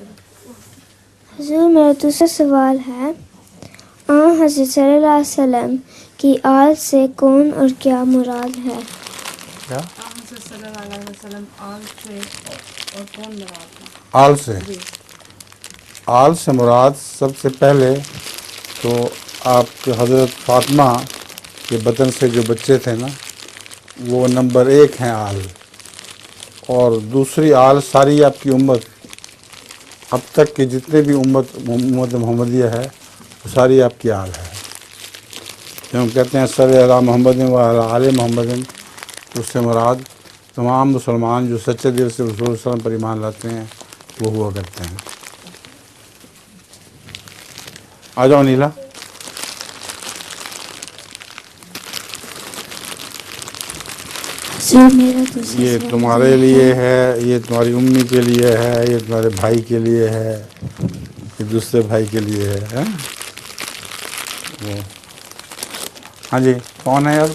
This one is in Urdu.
حضور میرا دوسرا سوال ہے، حضرت صلی اللہ علیہ وسلم کی آل سے کون اور کیا مراد ہے؟ کیا حضرت صلی اللہ علیہ وسلم آل سے اور کون مراد ہے؟ آل سے؟ آل سے مراد سب سے پہلے تو آپ کے حضرت فاطمہ کے بطن سے جو بچے تھے نا، وہ نمبر 1 ہیں آل، اور دوسری آل ساری آپ کی امت، اب تک کے جتنے بھی امت محمدیہ ہے وہ ساری آپ کی آل ہے. جو ہم کہتے ہیں صلی اللہ محمد و آل محمد، اس سے مراد تمام مسلمان جو سچے دل سے رسول صلی اللہ علیہ وسلم پر ایمان لاتے ہیں وہ ہوا کرتے ہیں. آ جاؤ نیلا. یہ تمہارے لیے ہے، یہ تمہاری امی کے لیے ہے، یہ تمہارے بھائی کے لیے ہے، یہ دوسرے بھائی کے لیے ہے. ہاں جی، کون ہے اب؟